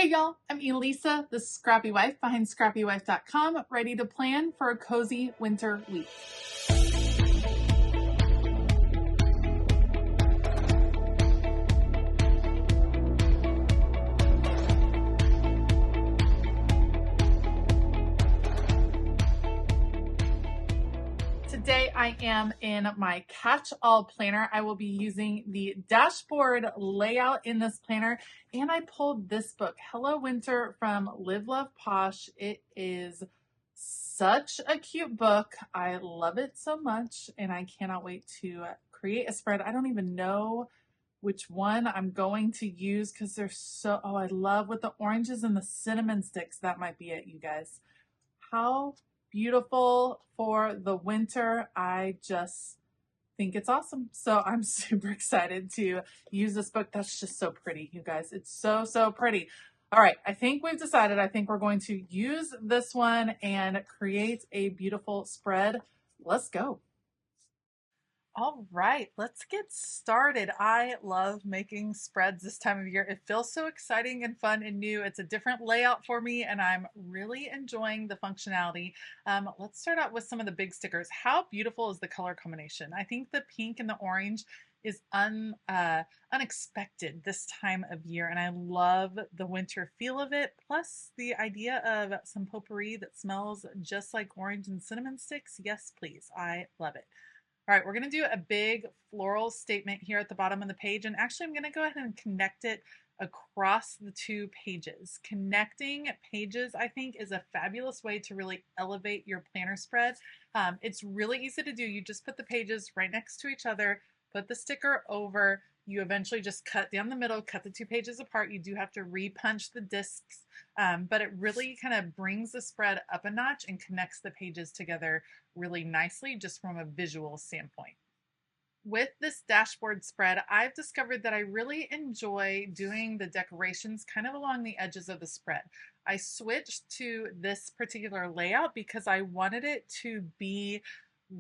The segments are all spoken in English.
Hey y'all, I'm Elisa, the Scrappy Wife behind ScrappyWife.com, ready to plan for a cozy winter week. Today I am in my catch-all planner. I will be using the dashboard layout in this planner, and I pulled this book, Hello Winter from Love Posh. It is such a cute book. I love it so much, and I cannot wait to create a spread. I don't even know which one I'm going to use because they're so, I love with the oranges and the cinnamon sticks. That might be it, you guys. How beautiful for the winter. I just think it's awesome. So I'm super excited to use this book. That's just so pretty, you guys. It's so, so pretty. All right, I think we've decided. I think we're going to use this one and create a beautiful spread. Let's go. All right, let's get started. I love making spreads this time of year. It feels so exciting and fun and new. It's a different layout for me, and I'm really enjoying the functionality. Let's start out with some of the big stickers. How beautiful is the color combination? I think the pink and the orange is unexpected this time of year, and I love the winter feel of it, plus the idea of some potpourri that smells just like orange and cinnamon sticks. Yes, please. I love it. All right, we're going to do a big floral statement here at the bottom of the page, and actually I'm going to go ahead and connect it across the two pages. Connecting pages, I think, is a fabulous way to really elevate your planner spread. It's really easy to do. You just put the pages right next to each other, put the sticker over, you eventually just cut down the middle, cut the two pages apart. You do have to re-punch the discs, but it really kind of brings the spread up a notch and connects the pages together really nicely just from a visual standpoint. With this dashboard spread, I've discovered that I really enjoy doing the decorations kind of along the edges of the spread. I switched to this particular layout because I wanted it to be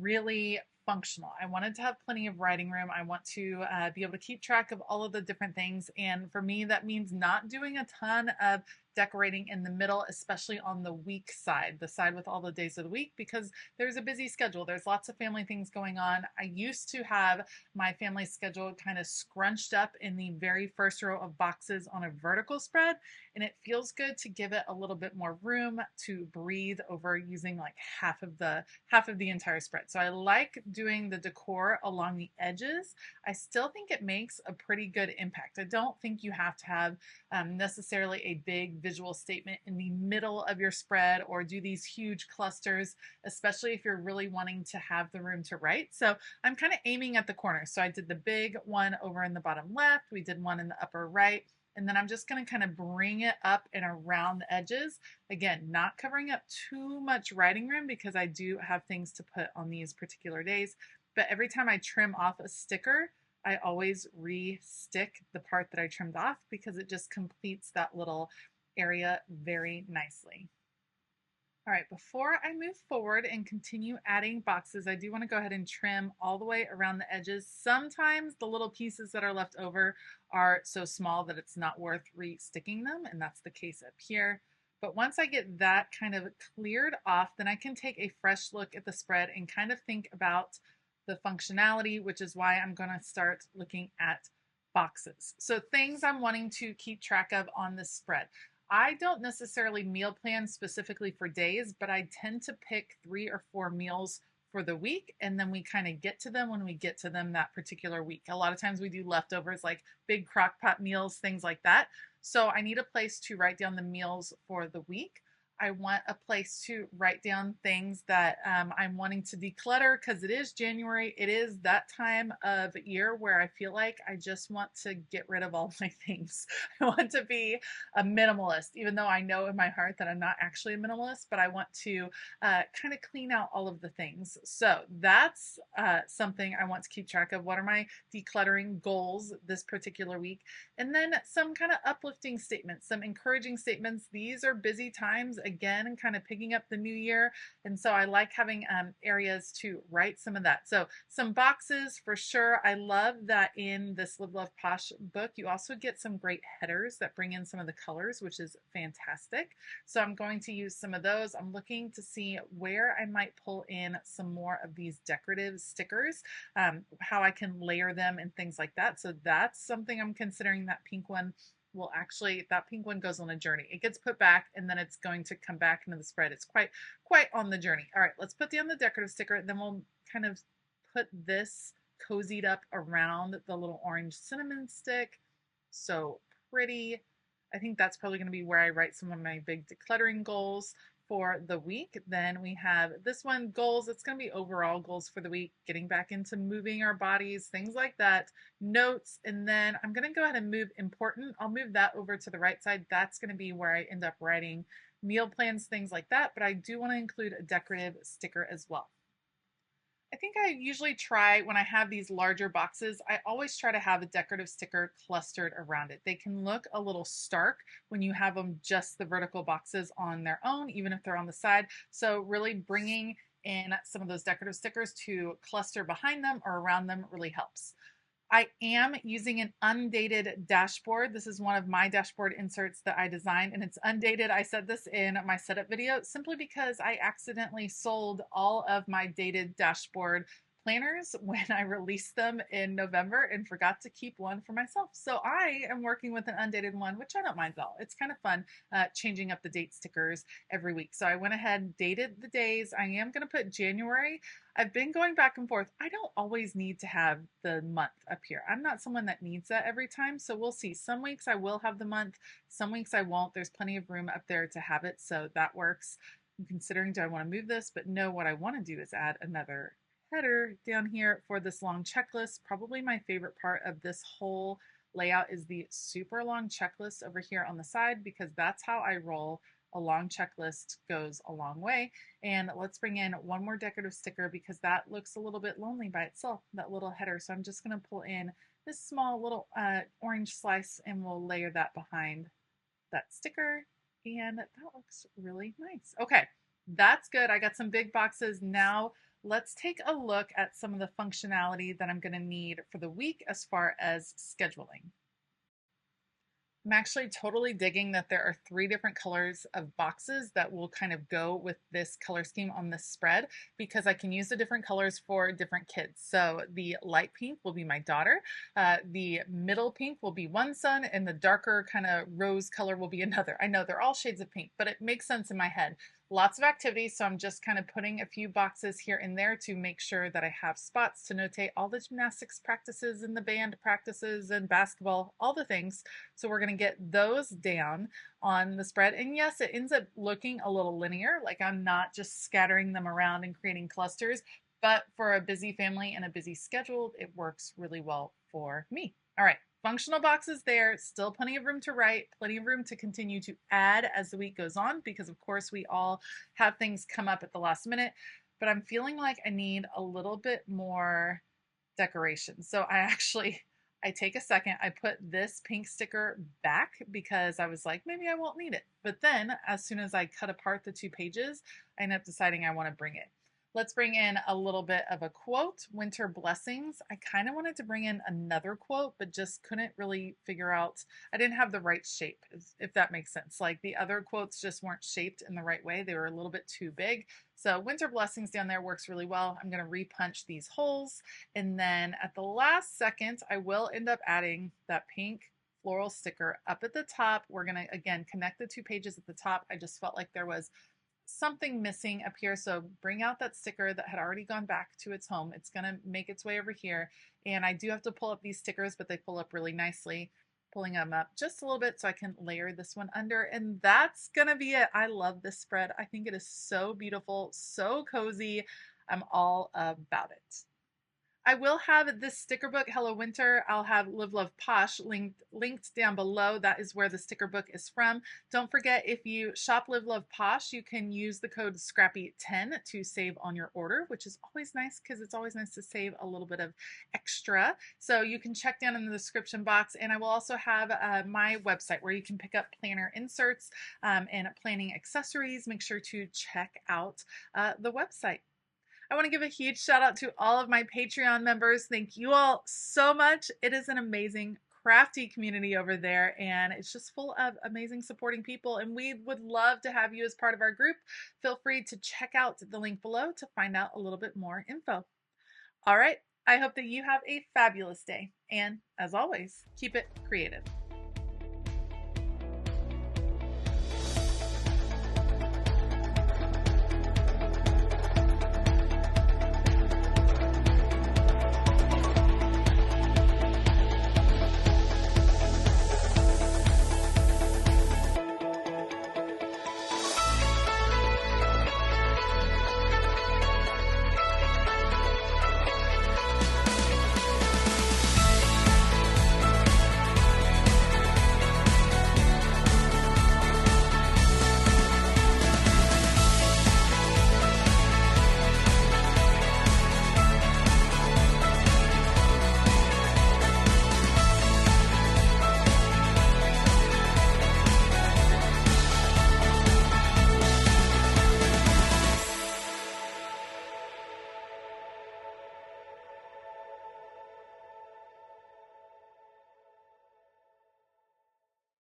really functional. I wanted to have plenty of writing room. I want to be able to keep track of all of the different things. And for me, that means not doing a ton of decorating in the middle, especially on the week side, the side with all the days of the week, because there's a busy schedule. There's lots of family things going on. I used to have my family schedule kind of scrunched up in the very first row of boxes on a vertical spread, and it feels good to give it a little bit more room to breathe over using like half of the entire spread. So I like doing the decor along the edges. I still think it makes a pretty good impact. I don't think you have to have necessarily a big visual statement in the middle of your spread or do these huge clusters, especially if you're really wanting to have the room to write. So I'm kind of aiming at the corners. So I did the big one over in the bottom left. We did one in the upper right. And then I'm just going to kind of bring it up and around the edges. Again, not covering up too much writing room because I do have things to put on these particular days. But every time I trim off a sticker, I always re-stick the part that I trimmed off because it just completes that little area very nicely. All right, before I move forward and continue adding boxes, I do want to go ahead and trim all the way around the edges. Sometimes the little pieces that are left over are so small that it's not worth re-sticking them, and that's the case up here. But once I get that kind of cleared off, then I can take a fresh look at the spread and kind of think about the functionality, which is why I'm going to start looking at boxes. So things I'm wanting to keep track of on this spread. I don't necessarily meal plan specifically for days, but I tend to pick 3 or 4 meals for the week, and then we kind of get to them when we get to them that particular week. A lot of times we do leftovers like big crock pot meals, things like that. So I need a place to write down the meals for the week. I want a place to write down things that I'm wanting to declutter because it is January. It is that time of year where I feel like I just want to get rid of all my things. I want to be a minimalist, even though I know in my heart that I'm not actually a minimalist, but I want to kind of clean out all of the things. So that's something I want to keep track of. What are my decluttering goals this particular week? And then some kind of uplifting statements, some encouraging statements. These are busy times. again, kind of picking up the new year. And so I like having areas to write some of that. So some boxes for sure. I love that in this Live Love Posh book, you also get some great headers that bring in some of the colors, which is fantastic. So I'm going to use some of those. I'm looking to see where I might pull in some more of these decorative stickers, how I can layer them and things like that. So that's something I'm considering. That pink one will actually, that pink one goes on a journey. It gets put back and then it's going to come back into the spread. It's quite on the journey. All right, let's put down the decorative sticker. Then we'll kind of put this cozied up around the little orange cinnamon stick. So pretty. I think that's probably going to be where I write some of my big decluttering goals for the week. Then we have this one, goals. It's going to be overall goals for the week, getting back into moving our bodies, things like that, notes. And then I'm going to go ahead and move important. I'll move that over to the right side. That's going to be where I end up writing meal plans, things like that. But I do want to include a decorative sticker as well. I think I usually try, when I have these larger boxes, I always try to have a decorative sticker clustered around it. They can look a little stark when you have them just the vertical boxes on their own, even if they're on the side. So really bringing in some of those decorative stickers to cluster behind them or around them really helps. I am using an undated dashboard. This is one of my dashboard inserts that I designed, and it's undated. I said this in my setup video simply because I accidentally sold all of my dated dashboard planners when I released them in November and forgot to keep one for myself. So I am working with an undated one, which I don't mind at all. It's kind of fun changing up the date stickers every week. So I went ahead and dated the days. I am going to put January. I've been going back and forth. I don't always need to have the month up here. I'm not someone that needs that every time. So we'll see. Some weeks I will have the month. Some weeks I won't. There's plenty of room up there to have it. So that works. I'm considering, do I want to move this? But no, what I want to do is add another header down here for this long checklist. Probably my favorite part of this whole layout is the super long checklist over here on the side, because that's how I roll. A long checklist goes a long way. And let's bring in one more decorative sticker because that looks a little bit lonely by itself, that little header. So I'm just going to pull in this small little orange slice and we'll layer that behind that sticker. And that looks really nice. Okay, that's good. I got some big boxes. Now let's take a look at some of the functionality that I'm going to need for the week as far as scheduling. I'm actually totally digging that there are 3 different colors of boxes that will kind of go with this color scheme on this spread, because I can use the different colors for different kids. So the light pink will be my daughter, the middle pink will be one son, and the darker kind of rose color will be another. I know they're all shades of pink, but it makes sense in my head. Lots of activities, so I'm just kind of putting a few boxes here and there to make sure that I have spots to notate all the gymnastics practices and the band practices and basketball, all the things. So we're going to get those down on the spread. And yes, it ends up looking a little linear, like I'm not just scattering them around and creating clusters, but for a busy family and a busy schedule, it works really well for me. All right. Functional boxes there, still plenty of room to write, plenty of room to continue to add as the week goes on, because of course we all have things come up at the last minute, but I'm feeling like I need a little bit more decoration. So I take a second, I put this pink sticker back because I was like, maybe I won't need it. But then as soon as I cut apart the 2 pages, I end up deciding I want to bring it. Let's bring in a little bit of a quote, winter blessings. I kind of wanted to bring in another quote, but just couldn't really figure out, I didn't have the right shape, if that makes sense. Like the other quotes just weren't shaped in the right way. They were a little bit too big. So winter blessings down there works really well. I'm going to repunch these holes. And then at the last second, I will end up adding that pink floral sticker up at the top. We're going to, again, connect the 2 pages at the top. I just felt like there was something missing up here, so bring out that sticker that had already gone back to its home. It's going to make its way over here, and I do have to pull up these stickers, but they pull up really nicely. Pulling them up just a little bit so I can layer this one under, and that's gonna be it. I love this spread. I think it is so beautiful, so cozy. I'm all about it. I will have this sticker book, Hello Winter. I'll have Live Love Posh linked down below. That is where the sticker book is from. Don't forget, if you shop Live Love Posh, you can use the code SCRAPPY10 to save on your order, which is always nice because it's always nice to save a little bit of extra. So you can check down in the description box, and I will also have my website where you can pick up planner inserts and planning accessories. Make sure to check out the website. I want to give a huge shout out to all of my Patreon members. Thank you all so much. It is an amazing crafty community over there, and it's just full of amazing supporting people, and we would love to have you as part of our group. Feel free to check out the link below to find out a little bit more info. All right, I hope that you have a fabulous day, and as always, keep it creative.